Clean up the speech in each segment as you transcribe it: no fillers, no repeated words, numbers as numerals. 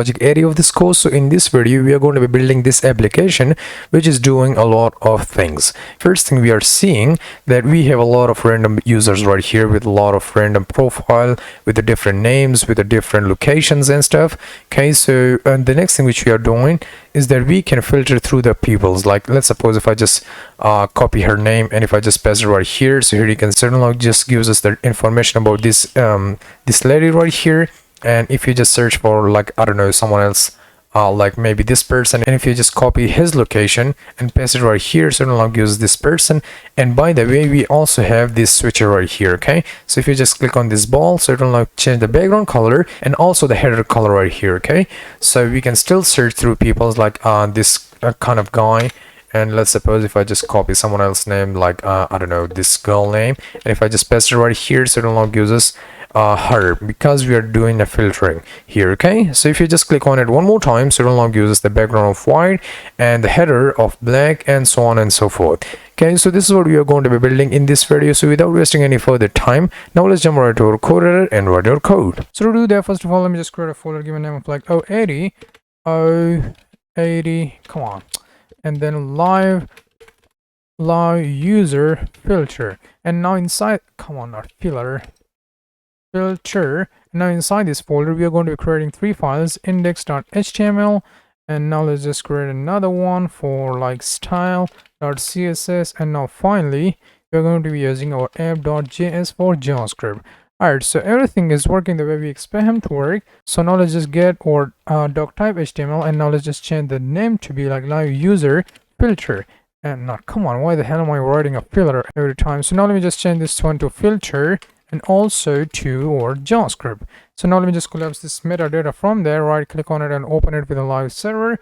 logic area of this course. So in this video we are going to be building this application which is doing a lot of things. First thing, we are seeing that we have a lot of random users right here with a lot of random profile with the different names, with the different locations and stuff. Okay, so the next thing which we are doing is that we can filter through the peoples. Like, let's suppose if I just copy her name and if I just paste it right here, so here you can certainly just gives us the information about this this lady right here. And if you just search for, like, I don't know, someone else, like maybe this person, and if you just copy his location and paste it right here, so it now gives this person. And by the way, we also have this switcher right here. Okay, so if you just click on this ball, so it will now change the background color and also the header color right here. Okay, so we can still search through people's, like this kind of guy. And let's suppose if I just copy someone else's name, like I don't know, this girl name, and if I just paste it right here, so it will now gives us her, because we are doing a filtering here. Okay, so if you just click on it one more time, so it will now gives us the background of white and the header of black and so on and so forth. Okay, so this is what we are going to be building in this video. So without wasting any further time, now let's jump right to our code editor and write our code. So to do that, first of all, let me just create a folder, give a name of like 080, come on, and then live user filter. And now inside, come on, not filter. Now inside this folder we are going to be creating three files: index.html, and now let's just create another one for like style.css, and now finally we're going to be using our app.js for JavaScript. Alright, so everything is working the way we expect him to work. So now let's just get our doc type HTML, and now let's just change the name to be like live user filter. And now, come on, why the hell am I writing a filter every time? So now let me just change this one to filter and also to our JavaScript. So now let me just collapse this metadata from there, right click on it and open it with a live server.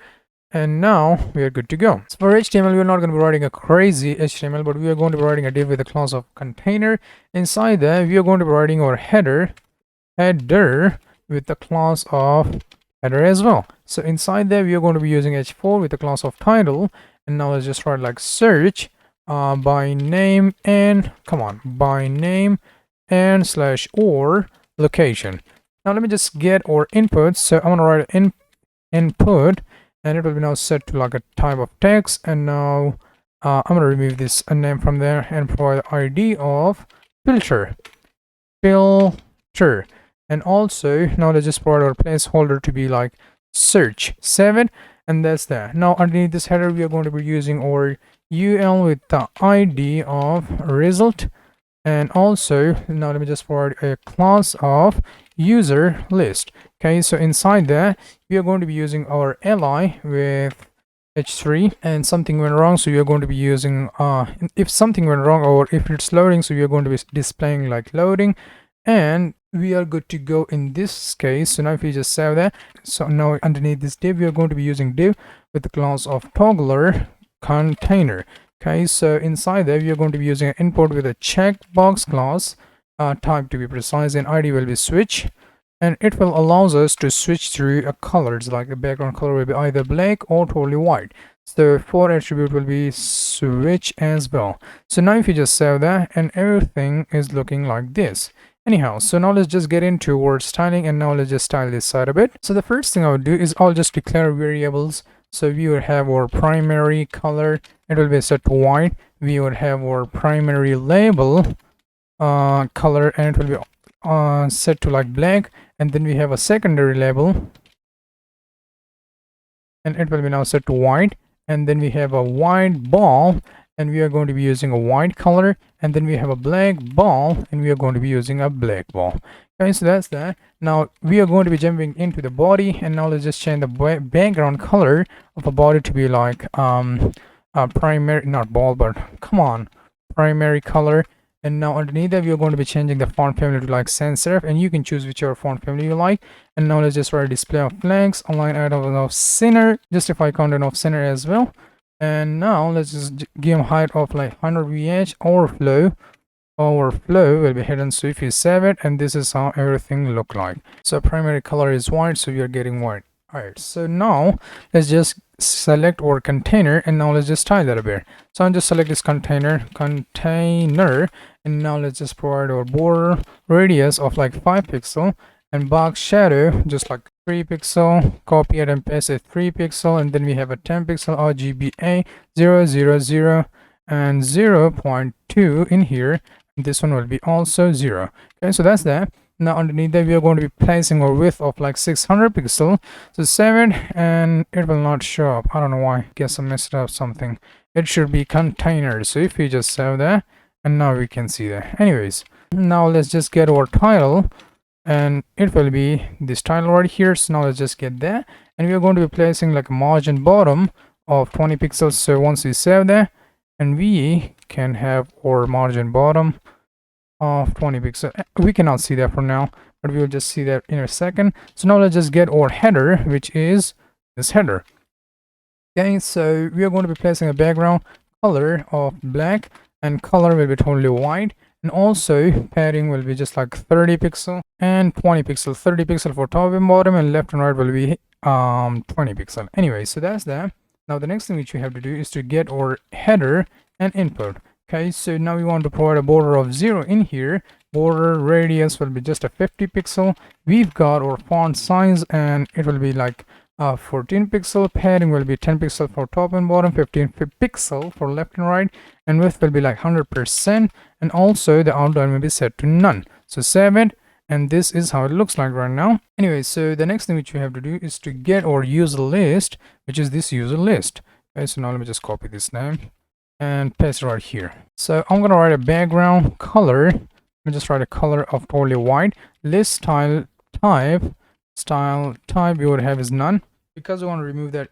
And now we are good to go. So for HTML, we're not going to be writing a crazy HTML, but we are going to be writing a div with a class of container. Inside that, we are going to be writing our header with the class of header as well. So inside there, we are going to be using h4 with the class of title. And now let's just write like search by name and by name and slash or location. Now let me just get our inputs. So I'm gonna write an input, and it will be now set to like a type of text. And now I'm gonna remove this name from there and provide the ID of filter. And also now let's just provide our placeholder to be like search 7, and that's that. Now underneath this header we are going to be using our UL with the ID of result. And also now let me just provide a class of user list. Okay, so inside that we are going to be using our li with h3, and something went wrong, so we are going to be using if something went wrong or if it's loading, so we are going to be displaying like loading, and we are good to go in this case. So now if we just save that, so now underneath this div we are going to be using div with the class of toggler container. Okay, so inside there we are going to be using an import with a checkbox class, type to be precise, and ID will be switch, and it will allows us to switch through colors, like the background color will be either black or totally white. So for attribute will be switch as well. So now if you just save that, and everything is looking like this. Anyhow, so now let's just get into our styling, and now let's just style this side a bit. So the first thing I would do is I'll just declare variables. So we would have our primary color, it will be set to white. We would have our primary label color, and it will be set to like black. And then we have a secondary label, and it will be now set to white. And then we have a white ball, and we are going to be using a white color. And then we have a black ball, and we are going to be using a black ball. Okay, so that's that. Now we are going to be jumping into the body, and now let's just change the background color of a body to be like primary, not ball, but primary color. And now underneath that we are going to be changing the font family to like sans serif, and you can choose whichever font family you like. And now let's just write display of flags, align item of center, justify content of center as well. And now let's just give height of like 100 vh. Overflow will be hidden. So if you save it, and this is how everything look like. So primary color is white, so we are getting white. Alright, so now let's just select our container, and now let's just style that a bit. So I'll just select this container, and now let's just provide our border radius of like 5 pixel, and box shadow just like 3 pixel, copy it and paste it 3 pixel, and then we have a 10 pixel RGBA 000 and 0.2 in here. This one will be also 0. Okay, so that's that. Now underneath that we are going to be placing a width of like 600 pixel. So save it, and it will not show up. I don't know why. Guess I messed up something. It should be container. So if we just save that, and now we can see that. Anyways, now let's just get our title, and it will be this title right here. So now let's just get that, and we are going to be placing like a margin bottom of 20 pixels. So once we save that, and we can have our margin bottom of 20 pixels. We cannot see that for now, but we will just see that in a second. So now let's just get our header, which is this header. Okay, so we are going to be placing a background color of black, and color will be totally white, and also padding will be just like 30 pixel and 20 pixel. 30 pixel for top and bottom, and left and right will be 20 pixel. Anyway, so that's that. Now the next thing which we have to do is to get our header and input. Okay, so now we want to provide a border of 0 in here. Border radius will be just a 50 pixel. We've got our font size, and it will be like 14 pixel. Padding will be 10 pixel for top and bottom, 15 pixel for left and right, and width will be like 100%, and also the outline will be set to none. So save it, and this is how it looks like right now. Anyway, so the next thing which we have to do is to get our user list, which is this user list. Okay, so now let me just copy this name and paste it right here. So I'm gonna write a background color. Let me just write a color of totally white. List style type we would have is none, because we want to remove that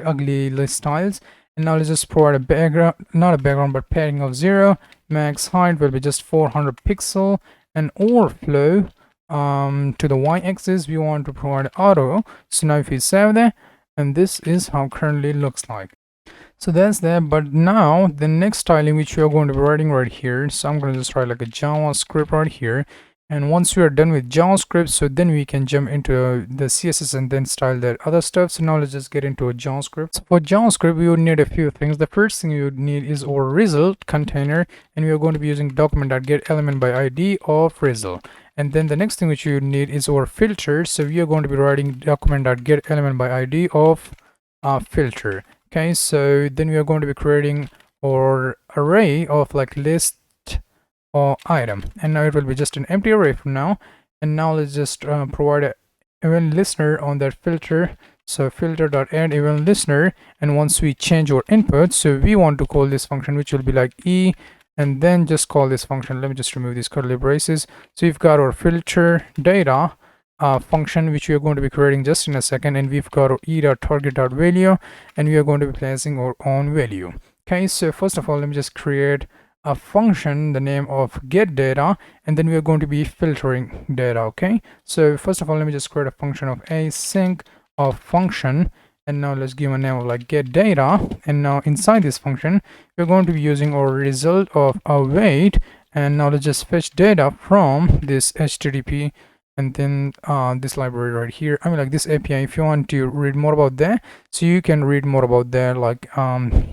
ugly list styles. And now let's just provide a background, not a background, but padding of 0. Max height will be just 400 pixel, and overflow to the y-axis we want to provide auto. So now if we save that, and this is how currently it looks like. So that's that. But now the next styling which we are going to be writing right here, so I'm going to just write like a JavaScript right here, and once we are done with JavaScript, so then we can jump into the CSS and then style that other stuff. So now let's just get into a JavaScript. So for JavaScript we would need a few things. The first thing you would need is our result container, and we are going to be using document.getElementById of result. And then the next thing which you need is our filter. So we are going to be writing document.getElementById of filter. Okay, so then we are going to be creating our array of like list or item, and now it will be just an empty array from now. And now let's just provide a event listener on that filter. So filter.add event listener, and once we change our input, so we want to call this function which will be like e, and then just call this function. Let me just remove these curly braces. So we've got our filter data function which we are going to be creating just in a second, and we've got our e.target.value, and we are going to be placing our own value. Okay, so first of all let me just create a function, the name of get data, and then we are going to be filtering data. Okay, so first of all let me just create a function of async of function, and now let's give a name of like get data. And now inside this function we're going to be using our result of await, and now let's just fetch data from this HTTP, and then this library right here, I mean like this API. If you want to read more about that, so you can read more about that, like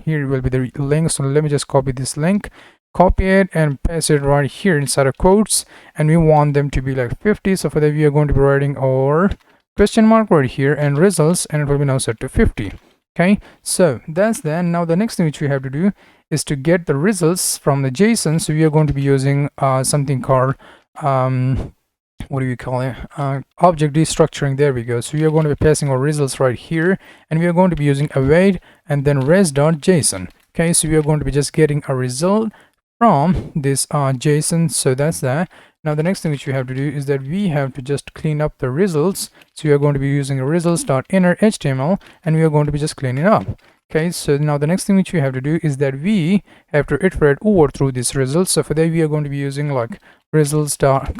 here will be the link. So let me just copy this link, copy it and paste it right here inside of quotes, and we want them to be like 50. So for that we are going to be writing our question mark right here and results, and it will be now set to 50. Okay, so that's that. Now the next thing which we have to do is to get the results from the JSON. So we are going to be using something called what do you call it, object destructuring. There we go. So we are going to be passing our results right here, and we are going to be using await and then res.json. Okay, so we are going to be just getting a result from this JSON. So that's that. Now the next thing which we have to do is that we have to just clean up the results. So we are going to be using results.inner HTML, and we are going to be just cleaning up. Okay, so now the next thing which we have to do is that we have to iterate over through these results. So for that we are going to be using like results dot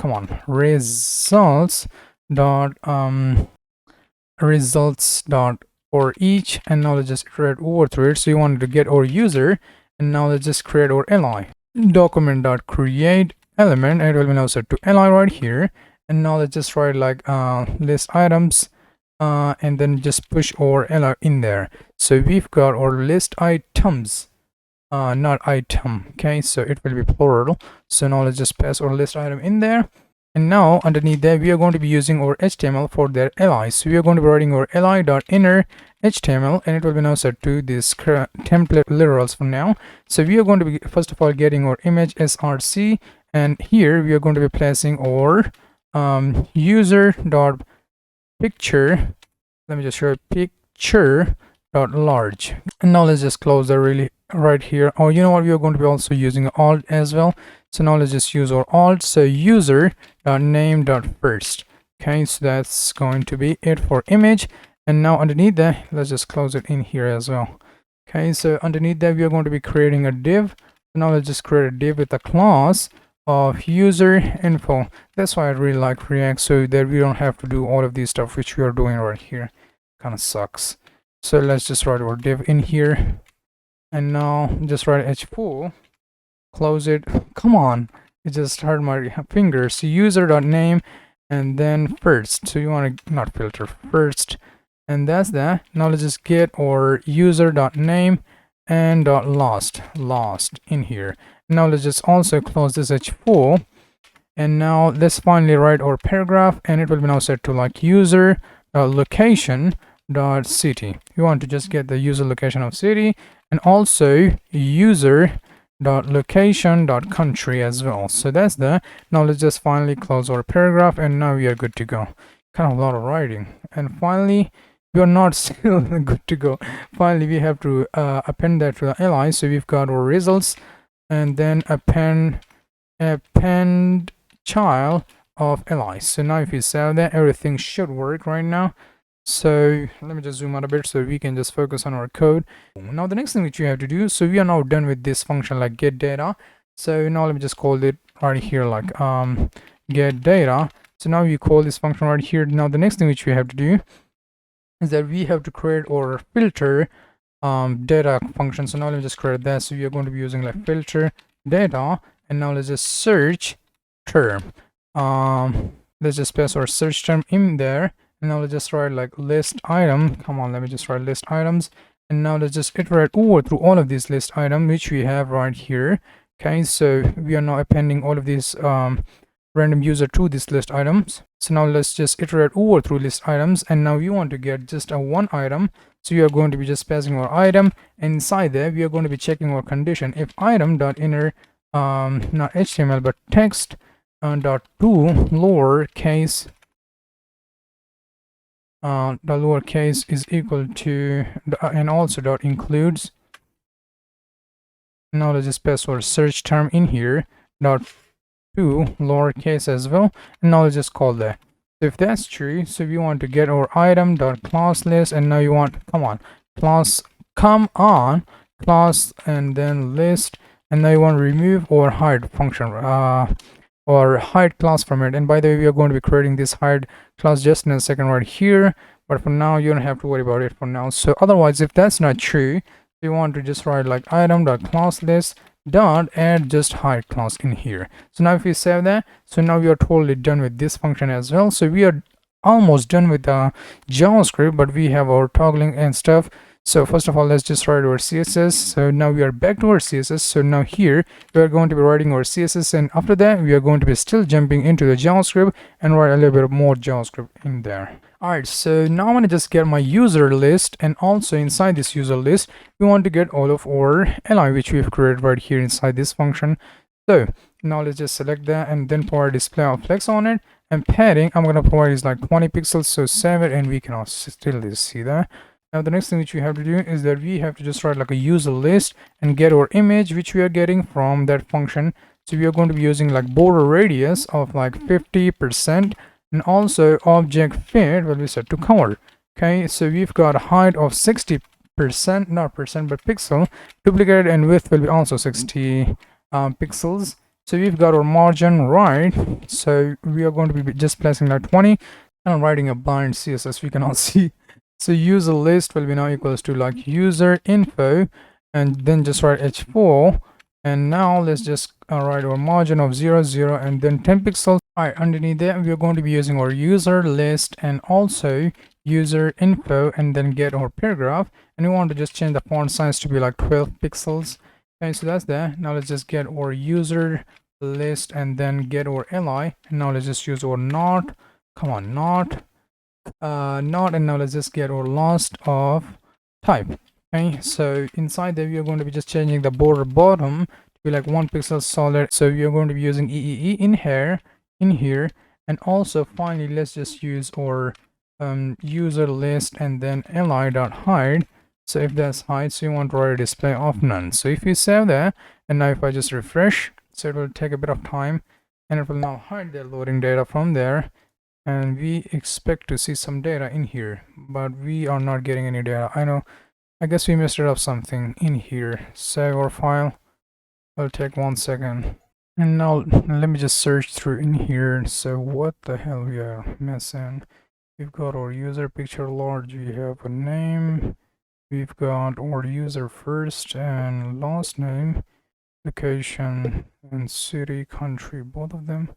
for each, and now let's just iterate over through it. So you wanted to get our user, and now let's just create our li document.create element, and it will be now set to li right here. And now let's just write like list items, and then just push our li in there. So we've got our list items, not item. Okay, so it will be plural. So now let's just pass our list item in there, And now underneath that, we are going to be using our HTML for their li. So we are going to be writing our li.inner HTML, and it will be now set to this template literals for now. So we are going to be first of all getting our image src, and here we are going to be placing our user.picture. Let me just show picture.large. And now let's just close that really right here. Oh, you know what, we are going to be also using alt as well. So now let's just use our alt. So user.name.first. Okay, so that's going to be it for image. And now underneath that, let's just close it in here as well. Okay, so underneath that, we are going to be creating a div. So now let's just create a div with a class of user info. That's why I really like React, so that we don't have to do all of these stuff which we are doing right here. Kind of sucks. So let's just write our div in here, and now just write h4, close it. Come on, it just hurt my fingers. So user.name and then first. So you want to not filter first, and that's that. Now let's just get our user.name and lost in here. Now let's just also close this h4, and now let's finally write our paragraph, and it will be now set to like user location dot city. You want to just get the user location of city, and also user dot location dot country as well. So that's the. Now let's just finally close our paragraph, and now we are good to go. Kind of a lot of writing, and finally we are not still good to go. Finally we have to append that to the li. So we've got our results, and then append child of li. So now if you save that, everything should work right now. So let me just zoom out a bit so we can just focus on our code. Now the next thing which you have to do, so we are now done with this function like get data. So now let me just call it right here like get data. So now we call this function right here. Now the next thing which we have to do is that we have to create our filter data function. So now let me just create that. So we are going to be using like filter data, and now let's just search term. Let's just pass our search term in there. And now let's just write like list item. Come on, let me just write list items. And now let's just iterate over through all of these list items which we have right here. Okay, so we are now appending all of these random user to these list items. So now let's just iterate over through list items, and now we want to get just a one item. So we are going to be just passing our item, and inside there we are going to be checking our condition. If item dot inner not HTML but text dot to lowercase the lowercase is equal to and also dot includes. Now let's just pass our search term in here dot to lowercase as well, and now let's just call that. So if that's true, so we want to get our item dot class list, and now you want class and then list, and now you want to remove or hide function or hide class from it. And by the way, we are going to be creating this hide class just in a second right here, but for now you don't have to worry about it for now. So otherwise, if that's not true, you want to just write like item dot class list dot add just hide class in here. So now if we save that, so now we are totally done with this function as well. So we are almost done with the JavaScript, but we have our toggling and stuff. So first of all, let's just write our CSS. So now we are back to our CSS. So now here we are going to be writing our CSS, and after that we are going to be still jumping into the JavaScript and write a little bit more JavaScript in there. Alright, so now I'm going to just get my user list, and also inside this user list we want to get all of our li which we've created right here inside this function. So now let's just select that and then provide display of flex on it, and padding I'm going to provide is like 20 pixels. So save it, and we can also still see that. Now the next thing which we have to do is that we have to just write like a user list and get our image which we are getting from that function. So we are going to be using like border radius of like 50%, and also object fit will be set to color. Okay, so we've got a height of 60%, not percent but pixel, duplicate, and width will be also 60 pixels. So we've got our margin right, so we are going to be just placing like 20, and I'm writing a blind CSS we cannot see. So user list will be now equals to like user info, and then just write h4, and now let's just write our margin of 0 0 and then 10 pixels. Alright, underneath that we are going to be using our user list and also user info, and then get our paragraph, and we want to just change the font size to be like 12 pixels. Okay, so that's that. Now let's just get our user list and then get our li, and now let's just use our not, come on, not, and now let's just get our last of type. Okay, so inside there we are going to be just changing the border bottom to be like 1 pixel solid. So we are going to be using EEE in here, and also finally let's just use our user list and then li.hide. So if that's hide, so you want to write a display of none. So if you save that, and now if I just refresh, so it will take a bit of time and it will now hide the loading data from there, and we expect to see some data in here, but we are not getting any data. I guess we messed up something in here. Save our file. It'll take 1 second. And now let me just search through in here. So what the hell we are missing? We've got our user picture large, we have a name, we've got our user first and last name, location and city, country, both of them.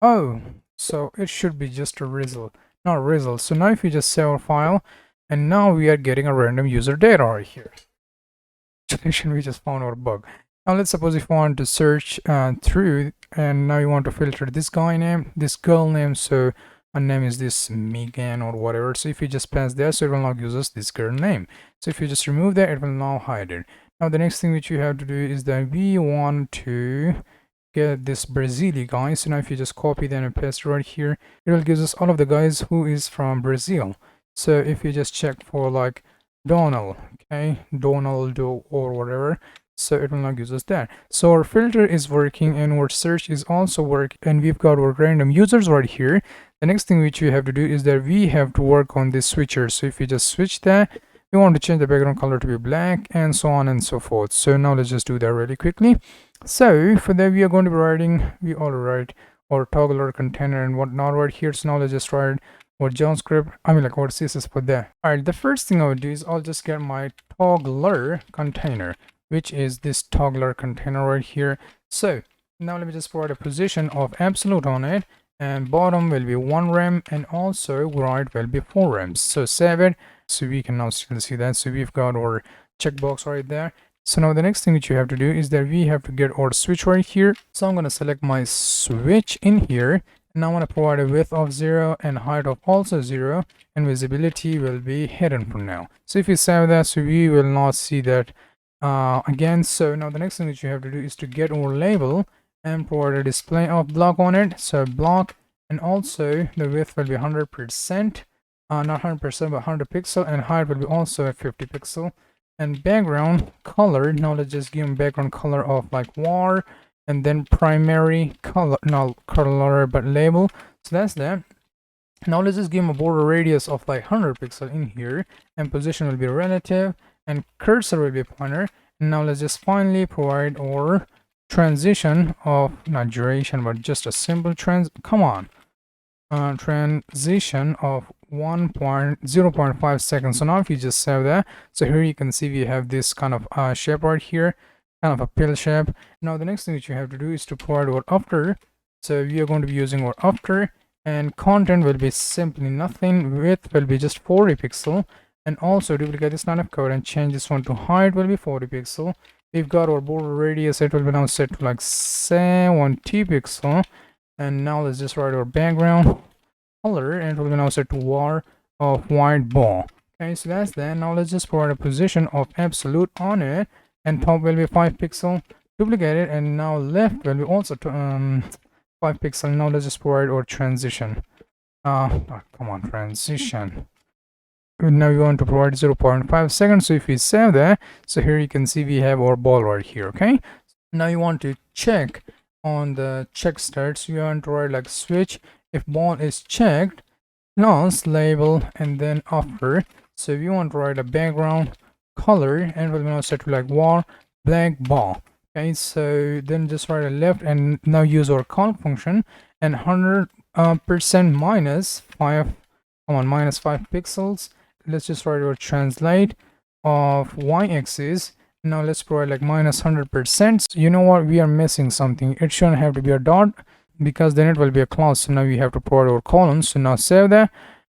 Oh, so it should be just a result, not a result. So now if you just save our file, and now we are getting a random user data right here. We just found our bug. Now let's suppose if you want to search through, and now you want to filter this guy name, this girl name, so her name is this Megan or whatever. So if you just pass there, so it will now use us this girl name. So if you just remove that, it will now hide it. Now the next thing which you have to do is that we want to get this Brazili guy. So now if you just copy them and paste right here, it will give us all of the guys who is from Brazil. So if you just check for like Donald, okay, Donald or whatever, so it will not give us that. So our filter is working and our search is also working, and we've got our random users right here. The next thing which we have to do is that we have to work on this switcher. So if you just switch that, we want to change the background color to be black and so on and so forth. So now let's just do that really quickly. So for that we are going to be writing, we all write our toggler container and whatnot right here. So now let's just write or JavaScript, or CSS for that. Alright, the first thing I would do is I'll just get my toggler container, which is this toggler container right here. So now let me just provide a position of absolute on it, and bottom will be 1 rem and also right will be 4 rems. So save it. So we can now still see that. So we've got our checkbox right there. So now the next thing which you have to do is that we have to get our switch right here. So I'm going to select my switch in here. And I want to provide a width of 0 and height of also 0, and visibility will be hidden for now. So if you save that, so we will not see that again. So now the next thing that you have to do is to get our label and provide a display of block on it. So block, and also the width will be 100%, not 100% but 100 pixel, and height will be also a 50 pixel. And background color, now let's just give them background color of like war, and then primary color, not color but label. So that's that. Now let's just give them a border radius of like 100 pixel in here, and position will be relative, and cursor will be a pointer. And now let's just finally provide our transition of, not duration but just a simple transition of 0.5 seconds. So now if you just save that, so here you can see we have this kind of shape right here, kind of a pill shape. Now the next thing that you have to do is to provide our after. So we are going to be using our after, and content will be simply nothing, width will be just 40 pixel, and also duplicate this line of code and change this one to height will be 40 pixel. We've got our border radius, it will be now set to like 70 pixel, and now let's just write our background color, and it will be now set to war of white ball. Okay, so that's that. Now let's just provide a position of absolute on it, and top will be 5 pixel, duplicate it, and now left will be also 5 pixel. Now let's just provide our transition. Transition. Now we want to provide 0.5 seconds. So if we save that, so here you can see we have our ball right here. Okay, now you want to check on the check start. So you want to write like switch if ball is checked, plus label, and then after. So we want to write a background color, and we'll now set to like war black ball. Okay, so then just write a left, and now use our call function, and 100% minus 5 pixels. Let's just write our translate of y-axis. Now let's provide like minus 100%. So you know what, we are missing something. It shouldn't have to be a dot, because then it will be a clause. So now we have to provide our columns. So now save that,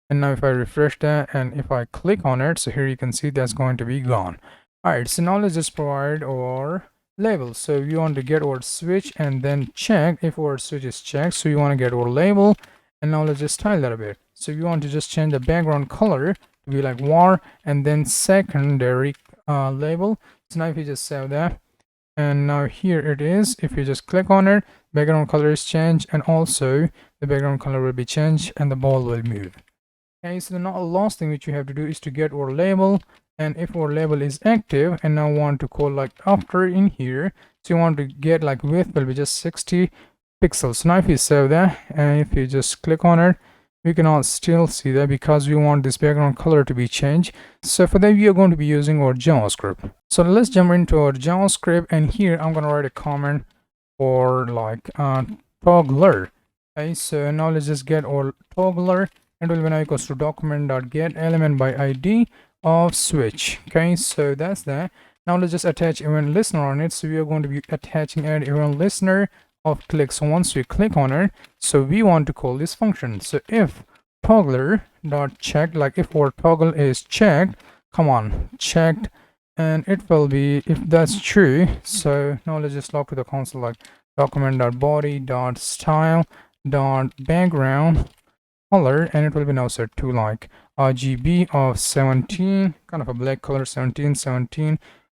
and now if I refresh that and if I click on it, so here you can see that's going to be gone. All right, so now let's just provide our label. So you want to get our switch and then check if our switch is checked. So you want to get our label, and now let's just style that a bit. So you want to just change the background color to be like war and then secondary label. So now if you just save that, and now here it is, if you just click on it, background color is changed, and also the background color will be changed and the ball will move. Okay, so the last thing which you have to do is to get our label, and if our label is active and now want to call like after in here, so you want to get like width will be just 60 pixels. So now if you save that and if you just click on it, we cannot still see that because we want this background color to be changed. So for that we are going to be using our JavaScript. So let's jump into our JavaScript, and here I'm going to write a comment for like toggler. Okay, so now let's just get our toggler, and will be now equals to document.get element by id of switch. Okay, so that's that. Now let's just attach event listener on it. So we are going to be attaching an event listener of click. So once we click on it, so we want to call this function. So if toggler dot check, like if our toggle is checked, come on, checked, and it will be if that's true. So now let's just log to the console like document.body.style.background color, and it will be now set to like RGB of 17, kind of a black color, 17,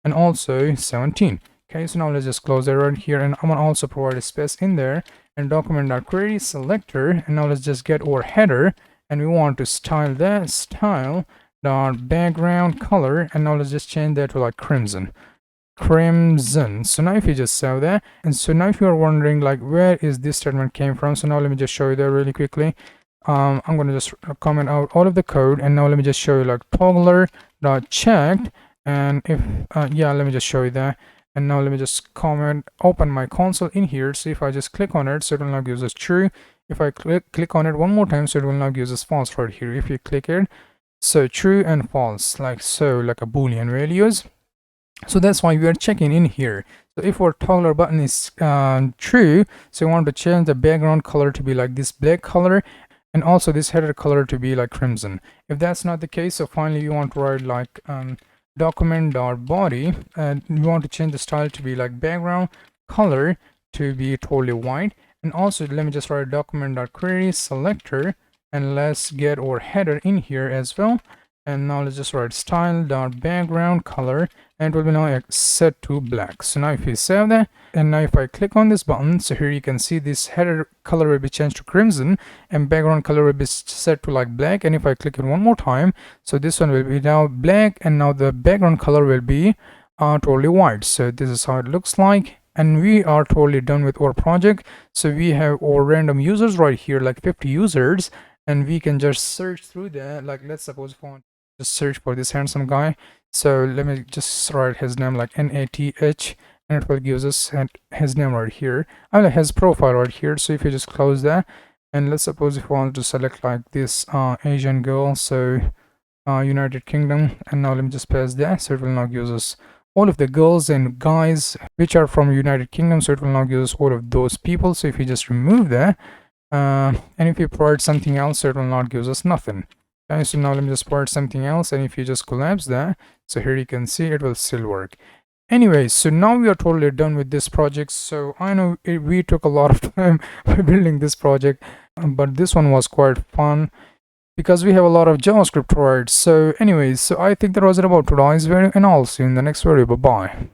and also 17. Okay, so now let's just close that right here, and I'm gonna also provide a space in there, and document.query selector, and now let's just get our header, and we want to style that style dot background color, and now let's just change that to like crimson. So now if you just save that, and so now if you are wondering like where is this statement came from, so now let me just show you that really quickly. I'm going to just comment out all of the code, and now let me just show you like toggler.checked, and if yeah, let me just show you that, and now let me just open my console in here. So if I just click on it, so it will now give us true. If I click on it one more time, so it will now give us false right here. If you click it, so true and false, like so, like a boolean values. So that's why we are checking in here. So if our toggler button is true, so we want to change the background color to be like this black color, and also this header color to be like crimson. If that's not the case, so finally you want to write like document.body, and you want to change the style to be like background color to be totally white, and also let me just write document.query selector, and let's get our header in here as well, and now let's just write style.background color, and it will be now set to black. So now if you save that, and now if I click on this button, so here you can see this header color will be changed to crimson, and background color will be set to like black, and if I click it one more time, so this one will be now black, and now the background color will be totally white. So this is how it looks like, and we are totally done with our project. So we have our random users right here, like 50 users, and we can just search through that. Like let's suppose if I want to just search for this handsome guy, so let me just write his name like NATH, and it will give us his name right here. I mean his profile right here. So if you just close that, and let's suppose if I want to select like this Asian girl, so United Kingdom, and now let me just paste that, so it will now give us all of the girls and guys which are from United Kingdom, so it will now give us all of those people. So if you just remove that, and if you provide something else, so it will not give us nothing. Okay, so now let me just provide something else, and if you just collapse that, so here you can see it will still work. Anyway, so now we are totally done with this project. So I know we took a lot of time building this project, but this one was quite fun because we have a lot of JavaScript to write. So anyways, so I think that was it about today's video, and I'll see you in the next video. Bye bye.